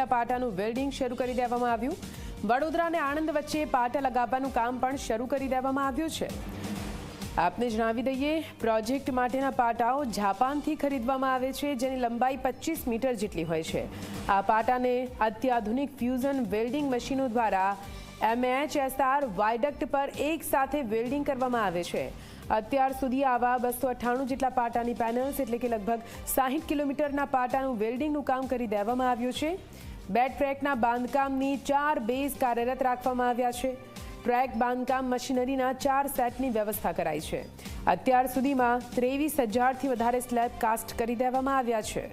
જેટલા પાટાનું વેલ્ડિંગ શરૂ કરી દેવામાં આવ્યું। વડોદરા અને આણંદ વચ્ચે પાટા લગાવવાનું કામ પણ શરૂ કરી દેવામાં આવ્યું છે। આપને જણાવી દઈએ, પ્રોજેક્ટ માટેના પાટાઓ જાપાનથી ખરીદવામાં આવે છે, જેની લંબાઈ 25 મીટર જેટલી હોય છે। આ પાટાને અત્યાધુનિક ફ્યુઝન વેલ્ડિંગ મશીનો દ્વારા MHSR વાયડક્ટ પર એક સાથે વેલ્ડિંગ કરવામાં આવે છે। અત્યાર સુધી આવા 298 જેટલા પાટાની પેનલ્સ એટલે કે લગભગ 60 કિલોમીટરના પાટાનું વેલ્ડિંગનું કામ કરી દેવામાં આવ્યું છે। બેડ ટ્રેકના બાંધકામની 4 બેઝ કાર્યરત રાખવામાં આવ્યા છે। ટ્રેક બાંધકામ મશીનરીના 4 સેટની વ્યવસ્થા કરાઈ છે। અત્યાર સુધીમાં 23,000થી વધારે સ્લેબ કાસ્ટ કરી દેવામાં આવ્યા છે।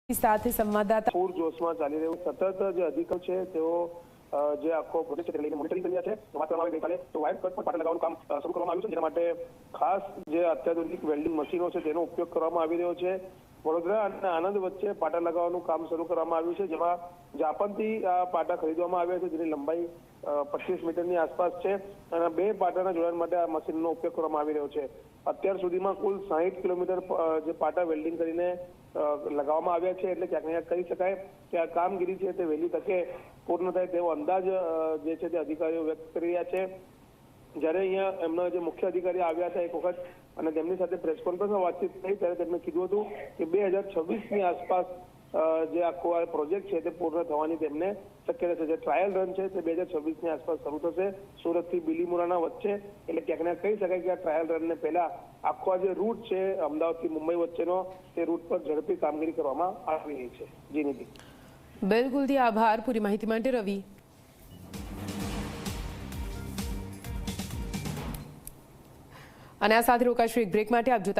સાથે સંવાદદાતા પૂરજોશમાં ચાલી રહ્યું સતત જે અધિકારીઓ છે તેઓ જે આખો પ્રોજેક્ટ છે તેને મોનિટરિંગ કરી રહ્યા છે। વાત કરવામાં આવે ગઈકાલે તો વાયર કટ પર પાટા લગાવવાનું કામ શરૂ કરવામાં આવ્યું છે, જેના માટે ખાસ જે અત્યાધુનિક વેલ્ડિંગ મશીનો છે તેનો ઉપયોગ કરવામાં આવી રહ્યો છે। વડોદરા અને આણંદ વચ્ચે પાટા લગાવવાનું કામ શરૂ કરવામાં આવ્યું છે, જેમાં જાપાનથી આ પાટા ખરીદવામાં આવ્યા છે, જેની લંબાઈ 25 મીટરની આસપાસ છે અને 2 પાટાના જોડાણ માટે આ મશીનનો ઉપયોગ કરવામાં આવી રહ્યો છે। અત્યાર સુધીમાં કુલ 60 કિલોમીટર જે પાટા વેલ્ડિંગ કરીને લગાવવામાં આવ્યા છે, એટલે ક્યાંક ને ક્યાંક કહી શકાય કે આ કામગીરી છે તે વહેલી તકે પૂર્ણ થાય તેવો અંદાજ જે છે તે અધિકારીઓ વ્યક્ત કરી રહ્યા છે। જ્યારે અહીંયા એમના જે મુખ્ય અધિકારી આવ્યા હતા એક વખત અને તેમની સાથે પ્રેસ કોન્ફરન્સમાં વાતચીત થઈ ત્યારે તેમણે કીધું હતું કે 2026ની આસપાસ જે આખો આ પ્રોજેક્ટ છે તે પૂર્ણ થવાની તેમને શક્યતા છે। જે ટ્રાયલ રન છે તે 2026ની આસપાસ શરૂ થશે સુરતથી બીલીમોરાના વચ્ચે, એટલે ક્યાંક ને કહી શકાય કે આ ટ્રાયલ રનને પહેલા આખો આ જે રૂટ છે અમદાવાદથી મુંબઈ વચ્ચેનો તે રૂટ પર ઝડપી કામગીરી કરવામાં આવી રહી છે। જી નીતિ। બિલકુલથી આભાર પૂરી માહિતી માટે રવિ। અને આ સાથે રોકાશું એક બ્રેક માટે। આપ જોતા